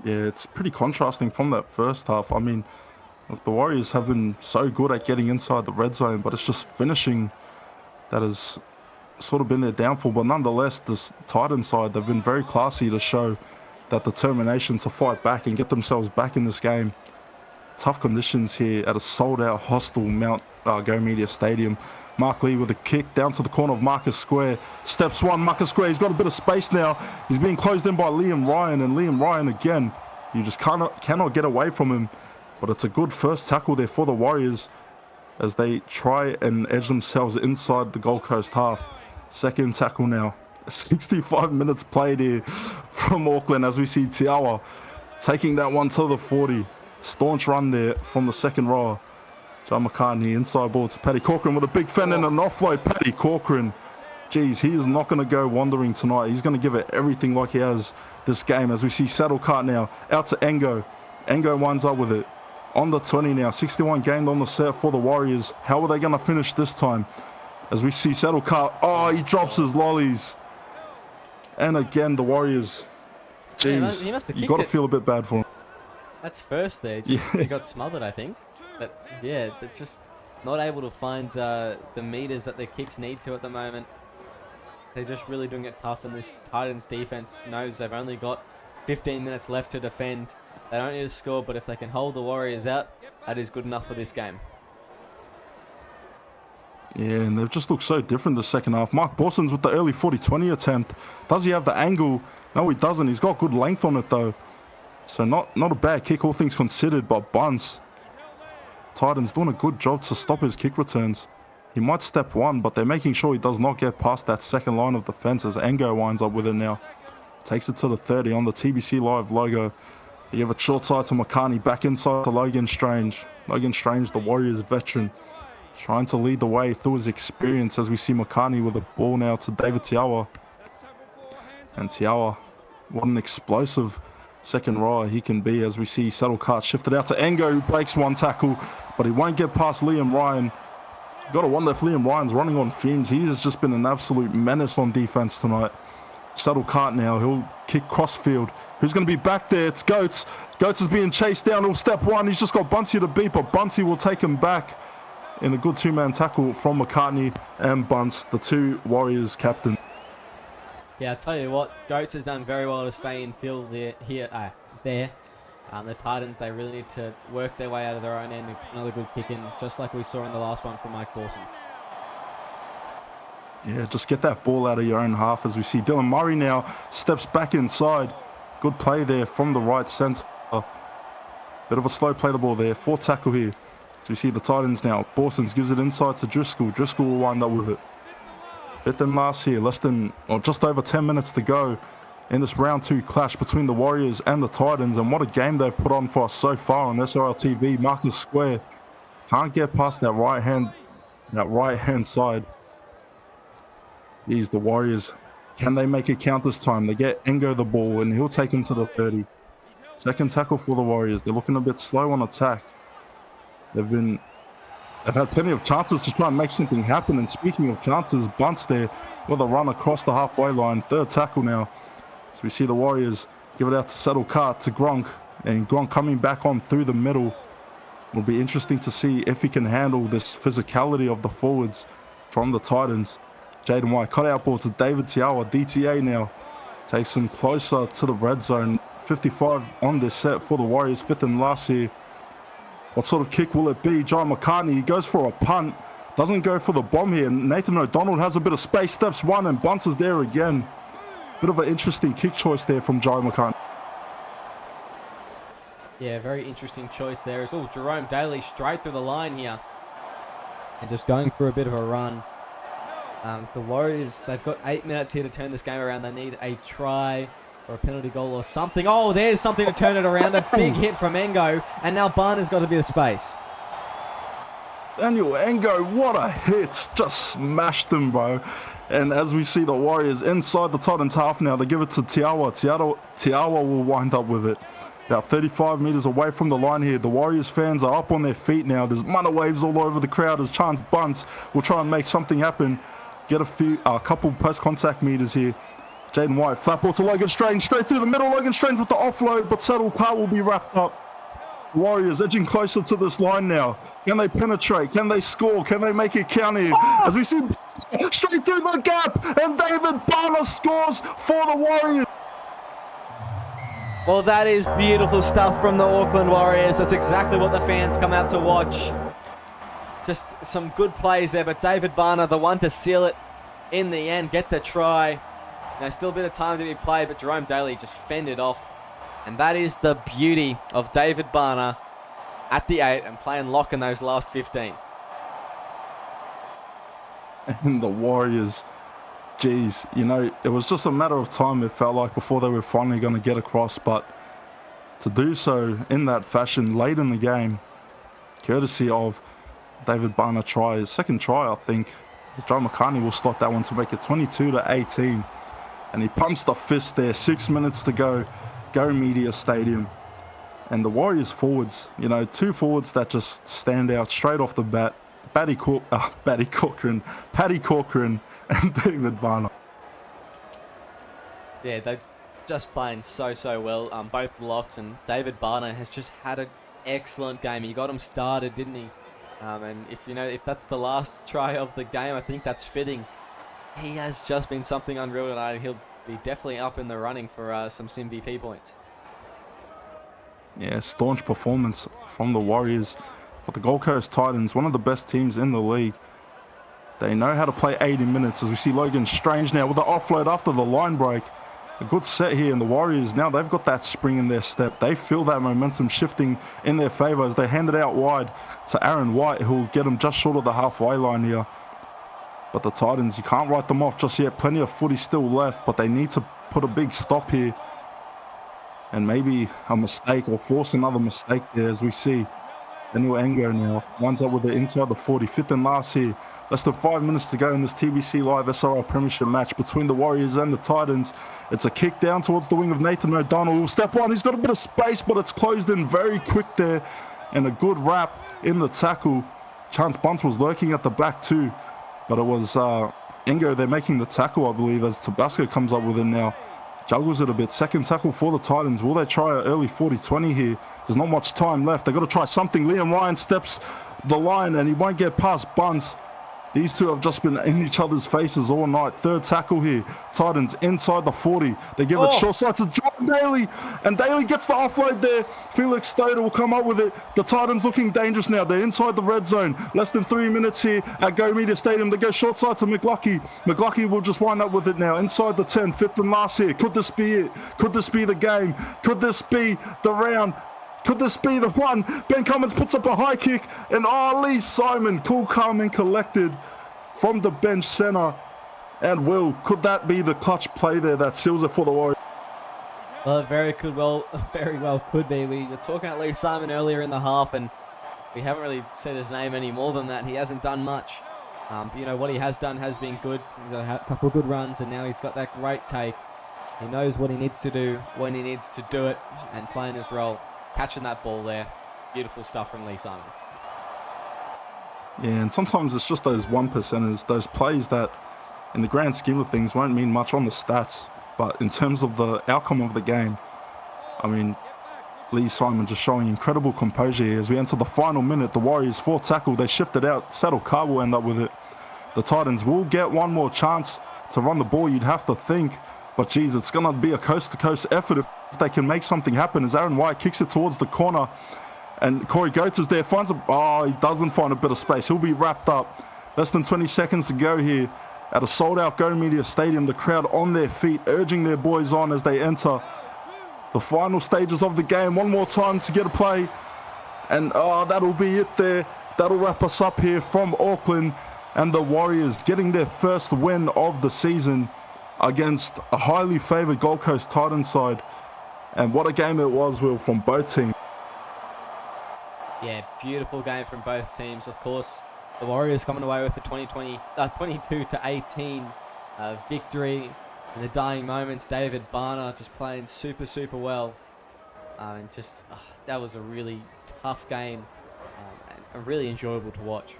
Yeah, it's pretty contrasting from that first half. I mean, look, the Warriors have been so good at getting inside the red zone, but it's just finishing that has sort of been their downfall. But nonetheless, this Titans side, they've been very classy to show that determination to fight back and get themselves back in this game. Tough conditions here at a sold-out, hostile Mount Go Media Stadium. Mark Lee with a kick down to the corner of Marcus Square. Steps one, Marcus Square. He's got a bit of space now. He's being closed in by Liam Ryan, and Liam Ryan again. You just cannot get away from him. But it's a good first tackle there for the Warriors as they try and edge themselves inside the Gold Coast half. Second tackle now. 65 minutes played here from Auckland as we see Tiawa taking that one to the 40. Staunch run there from the second rower. John McCartney inside ball to Paddy Corcoran with a big fend and an offload. Paddy Corcoran, geez, he is not going to go wandering tonight. He's going to give it everything like he has this game as we see Saddle Cart now out to Engo. Engo winds up with it on the 20 now. 61 gained on the set for the Warriors. How are they going to finish this time? As we see Saddle Cart, oh, he drops his lollies. And again, the Warriors, geez, he must have you got to feel a bit bad for him. That's first there. He got smothered, I think. But yeah, they're just not able to find the meters that their kicks need to at the moment. They're just really doing it tough, and this Titans defense knows they've only got 15 minutes left to defend. They don't need to score, but if they can hold the Warriors out, that is good enough for this game. Yeah, and they've just looked so different the second half. Mark Borson's with the early 40-20 attempt. Does he have the angle? No, he doesn't. He's got good length on it, though. So not a bad kick, all things considered, but Bunce. Titans doing a good job to stop his kick returns. He might step one, but they're making sure he does not get past that second line of defense as Engo winds up with it now. Takes it to the 30 on the TBC Live logo. You have a short side to McCartney, back inside to Logan Strange. Logan Strange, the Warriors veteran, trying to lead the way through his experience as we see McCartney with a ball now to David Tiawa. And Tiawa, what an explosive second rower he can be as we see Saddle Cart shifted out to Engo, who breaks one tackle, but he won't get past Liam Ryan. You've got to wonder if Liam Ryan's running on fumes. He has just been an absolute menace on defense tonight. Saddle Cart now, he'll kick crossfield. Who's going to be back there? It's Goats. Goats is being chased down. He'll step one. He's just got Bunsey to beat, but Bunsey will take him back in a good two-man tackle from McCartney and Bunce, the two Warriors captain. Yeah, I tell you what, Goats has done very well to stay in field there. The Titans, they really need to work their way out of their own end and put another good kick in, just like we saw in the last one from Mike Borsons. Yeah, just get that ball out of your own half as we see Dylan Murray now steps back inside. Good play there from the right centre. Bit of a slow play the ball there. 4 tackle here. So we see the Titans now. Borsons gives it inside to Driscoll. Driscoll will wind up with it. 5th and last here. Just over 10 minutes to go in this round 2 clash between the Warriors and the Titans. And what a game they've put on for us so far on SRL TV. Marcus Square can't get past that right hand side. These the Warriors. Can they make it count this time? They get Engo the ball and he'll take him to the 30. Second tackle for the Warriors. They're looking a bit slow on attack. They've had plenty of chances to try and make something happen. And speaking of chances, Bunce there with a run across the halfway line. 3rd tackle now. So we see the Warriors give it out to Saddle Cart to Gronk. And Gronk coming back on through the middle. Will be interesting to see if he can handle this physicality of the forwards from the Titans. Jaden White cut out ball to David Tiawa. DTA now takes him closer to the red zone. 55 on this set for the Warriors. 5th and last here. What sort of kick will it be? John McCartney, he goes for a punt. Doesn't go for the bomb here. Nathan O'Donnell has a bit of space. Steps one and Bunce is there again. Bit of an interesting kick choice there from John McCartney. Yeah, very interesting choice there. It's all Jerome Daly straight through the line here. And just going for a bit of a run. The Warriors, they've got 8 minutes here to turn this game around. They need a try or a penalty goal or something. Oh, there's something to turn it around. A big hit from Engo. And now Barner's got a bit of space. Daniel Engo, what a hit. Just smashed them, bro. And as we see the Warriors inside the Titans half now, they give it to Tiawa. Tiawa will wind up with it. About 35 metres away from the line here. The Warriors fans are up on their feet now. There's Munna waves all over the crowd as Chance bunts. Will try and make something happen. Get a couple post-contact meters here. Jaden White, flat ball to Logan Strange. Straight through the middle. Logan Strange with the offload, but Saddle Car will be wrapped up. Warriors edging closer to this line now. Can they penetrate? Can they score? Can they make it count here? As we see straight through the gap, and David Barner scores for the Warriors. Well, that is beautiful stuff from the Auckland Warriors. That's exactly what the fans come out to watch. Just some good plays there, but David Barner, the one to seal it in the end, get the try. Now, still a bit of time to be played, but Jerome Daly just fended off. And that is the beauty of David Barner at the 8 and playing lock in those last 15. And the Warriors, geez, you know, it was just a matter of time, it felt like, before they were finally going to get across. But to do so in that fashion late in the game, courtesy of David Barner try, his second try, I think, Joe McCartney will slot that one to make it 22-18. And he pumps the fist there, 6 minutes to go. Go Media Stadium. And the Warriors forwards, you know, two forwards that just stand out straight off the bat. Paddy Corcoran and David Barner. Yeah, they're just playing so well. Both locks, and David Barner has just had an excellent game. He got him started, didn't he? And if that's the last try of the game, I think that's fitting. He has just been something unreal tonight. He'll be definitely up in the running for some SimVP points. Yeah, staunch performance from the Warriors. But the Gold Coast Titans, one of the best teams in the league. They know how to play 80 minutes, as we see Logan Strange now with the offload after the line break. A good set here, and the Warriors now, they've got that spring in their step. They feel that momentum shifting in their favour as they hand it out wide to Aaron White, who will get them just short of the halfway line here. But the Titans, you can't write them off just yet. Plenty of footy still left, but they need to put a big stop here. And maybe a mistake or force another mistake there, as we see Daniel Engo now winds up with it inside the 40, fifth and last here. Less than 5 minutes to go in this TBC Live SRL Premiership match between the Warriors and the Titans. It's a kick down towards the wing of Nathan O'Donnell. Step one, he's got a bit of space, but it's closed in very quick there. And a good wrap in the tackle. Chance Bunce was lurking at the back too. But it was Engo there making the tackle, I believe, as Tabasco comes up with it now. Juggles it a bit. Second tackle for the Titans. Will they try an early 40-20 here? There's not much time left. They've got to try something. Liam Ryan steps the line, and he won't get past Bunce. These two have just been in each other's faces all night. Third tackle here. Titans inside the 40. They give it short side to Jordan Daly. And Daly gets the offload there. Felix Stoder will come up with it. The Titans looking dangerous now. They're inside the red zone. Less than 3 minutes here at Go Media Stadium. They go short side to McLucky. McLucky will just wind up with it now. Inside the 10. Fifth and last here. Could this be it? Could this be the game? Could this be the round? Could this be the one? Ben Cummins puts up a high kick, and Lee Simon, cool, calm, and collected from the bench center. And could that be the clutch play there that seals it for the Warriors? Well, it very well could be. We were talking about Lee Simon earlier in the half, and we haven't really said his name any more than that. He hasn't done much. But what he has done has been good. He's got a couple of good runs, and now he's got that great take. He knows what he needs to do, when he needs to do it, and playing his role. Catching that ball there. Beautiful stuff from Lee Simon. Yeah, and sometimes it's just those 1%ers, those plays that in the grand scheme of things won't mean much on the stats. But in terms of the outcome of the game, I mean, Lee Simon just showing incredible composure here as we enter the final minute. The Warriors, fourth tackle, they shift it out. Saddle Carr will end up with it. The Titans will get one more chance to run the ball, you'd have to think. But geez, it's going to be a coast-to-coast effort if they can make something happen as Aaron White kicks it towards the corner. And Corey Goetz is there, finds he doesn't find a bit of space. He'll be wrapped up. Less than 20 seconds to go here at a sold-out Go Media Stadium. The crowd on their feet, urging their boys on as they enter the final stages of the game. One more time to get a play. And that'll be it there. That'll wrap us up here from Auckland. And the Warriors getting their first win of the season against a highly favoured Gold Coast Titans side. And what a game it was, Will, from both teams. Yeah, beautiful game from both teams. Of course, the Warriors coming away with the 22-18 victory. In the dying moments, David Barner just playing super well. And just that was a really tough game, and really enjoyable to watch.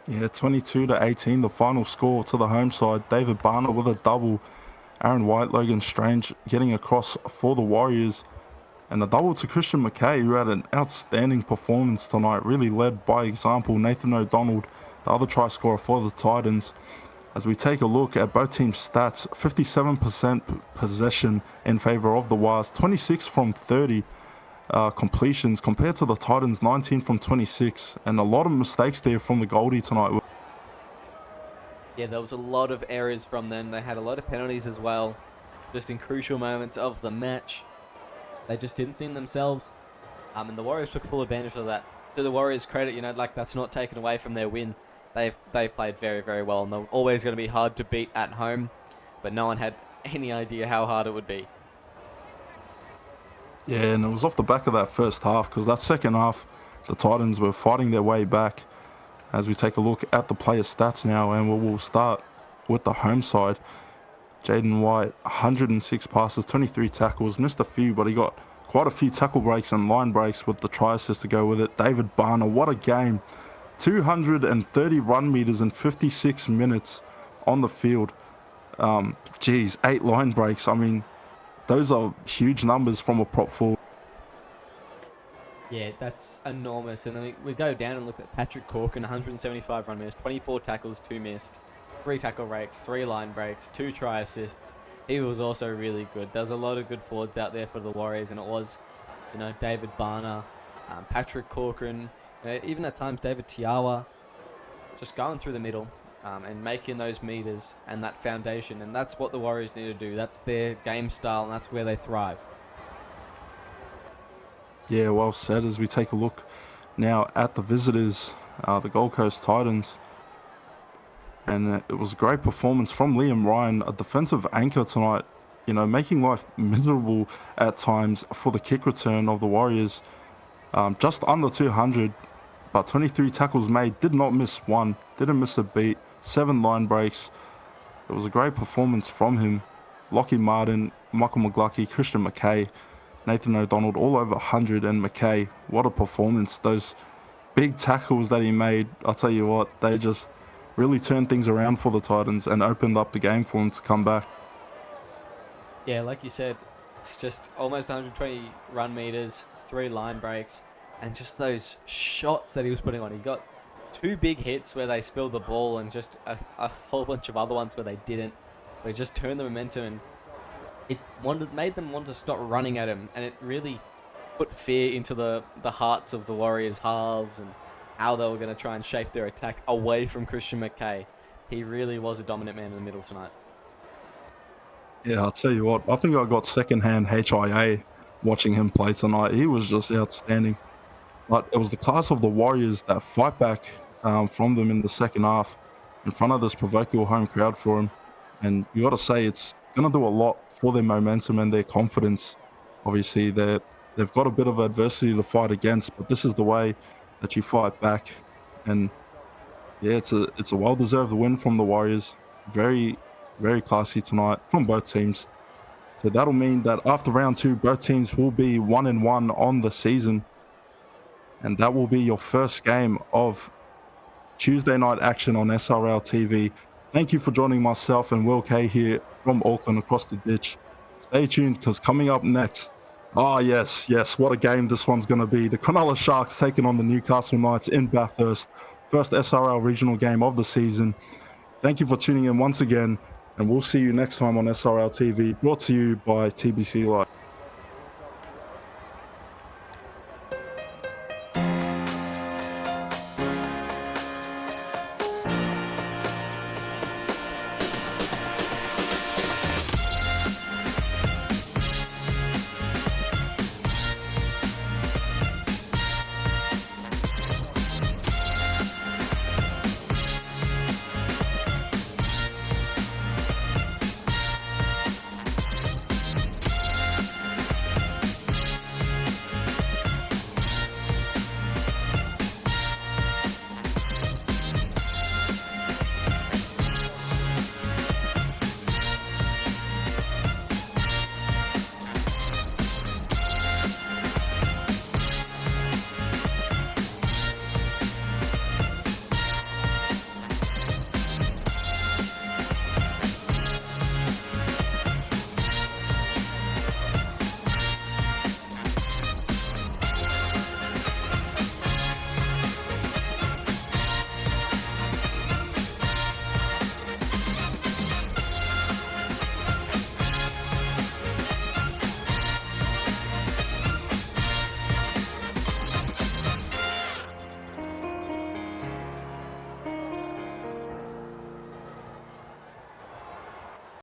Yeah, 22-18, the final score to the home side. David Barner with a double. Aaron White, Logan Strange getting across for the Warriors. And a double to Christian McKay, who had an outstanding performance tonight, really led by example. Nathan O'Donnell, the other try scorer for the Titans. As we take a look at both teams' stats, 57% possession in favor of the Wires, 26 from 30 completions compared to the Titans, 19 from 26. And a lot of mistakes there from the Goldie tonight. Yeah, there was a lot of errors from them. They had a lot of penalties as well, just in crucial moments of the match. They just didn't seem themselves, and the Warriors took full advantage of that. To the Warriors' credit, like that's not taken away from their win. They've played very, very well, and they're always going to be hard to beat at home, but no one had any idea how hard it would be. Yeah, and it was off the back of that first half, because that second half, the Titans were fighting their way back. As we take a look at the player stats now, and we'll start with the home side. Jaden White, 106 passes, 23 tackles, missed a few, but he got quite a few tackle breaks and line breaks with the try assist to go with it. David Barner, what a game. 230 run meters in 56 minutes on the field. 8 line breaks. I mean, those are huge numbers from a prop forward. Yeah, that's enormous. And then we go down and look at Patrick Corkin, 175 run meters, 24 tackles, 2 missed, 3 tackle breaks, 3 line breaks, 2 try assists. He was also really good. There's a lot of good forwards out there for the Warriors, and it was, David Barner, Patrick Corcoran, even at times David Tiawa, just going through the middle and making those meters and that foundation. And that's what the Warriors need to do. That's their game style, and that's where they thrive. Yeah, well said. As we take a look now at the visitors, the Gold Coast Titans. And it was a great performance from Liam Ryan, a defensive anchor tonight, making life miserable at times for the kick return of the Warriors. Just under 200, but 23 tackles made, did not miss one, didn't miss a beat, 7 line breaks. It was a great performance from him. Lockie Martin, Michael McGluckie, Christian McKay, Nathan O'Donnell, all over 100, and McKay, what a performance. Those big tackles that he made, I'll tell you what, they just really turned things around for the Titans and opened up the game for him to come back. Yeah, like you said, it's just almost 120 run meters, 3 line breaks, and just those shots that he was putting on. He got 2 big hits where they spilled the ball, and just a whole bunch of other ones where they didn't. They just turned the momentum, and it made them want to stop running at him, and it really put fear into the hearts of the Warriors halves and how they were going to try and shape their attack away from Christian McKay. He really was a dominant man in the middle tonight. Yeah, I'll tell you what, I think I got secondhand HIA watching him play tonight. He was just outstanding. But it was the class of the Warriors that fight back from them in the second half in front of this proverbial home crowd for him. And you got to say, it's going to do a lot for their momentum and their confidence. Obviously, they've got a bit of adversity to fight against, but this is the way that you fight back. And yeah, it's a well-deserved win from the Warriors. Very, very classy tonight from both teams. So that'll mean that after round 2, both teams will be 1-1 on the season. And that will be your first game of Tuesday night action on SRL TV. Thank you for joining myself and Will K here from Auckland across the ditch. Stay tuned, because coming up next, yes, what a game this one's going to be. The Cronulla Sharks taking on the Newcastle Knights in Bathurst. First SRL regional game of the season. Thank you for tuning in once again, and we'll see you next time on SRL TV, brought to you by TBC Live.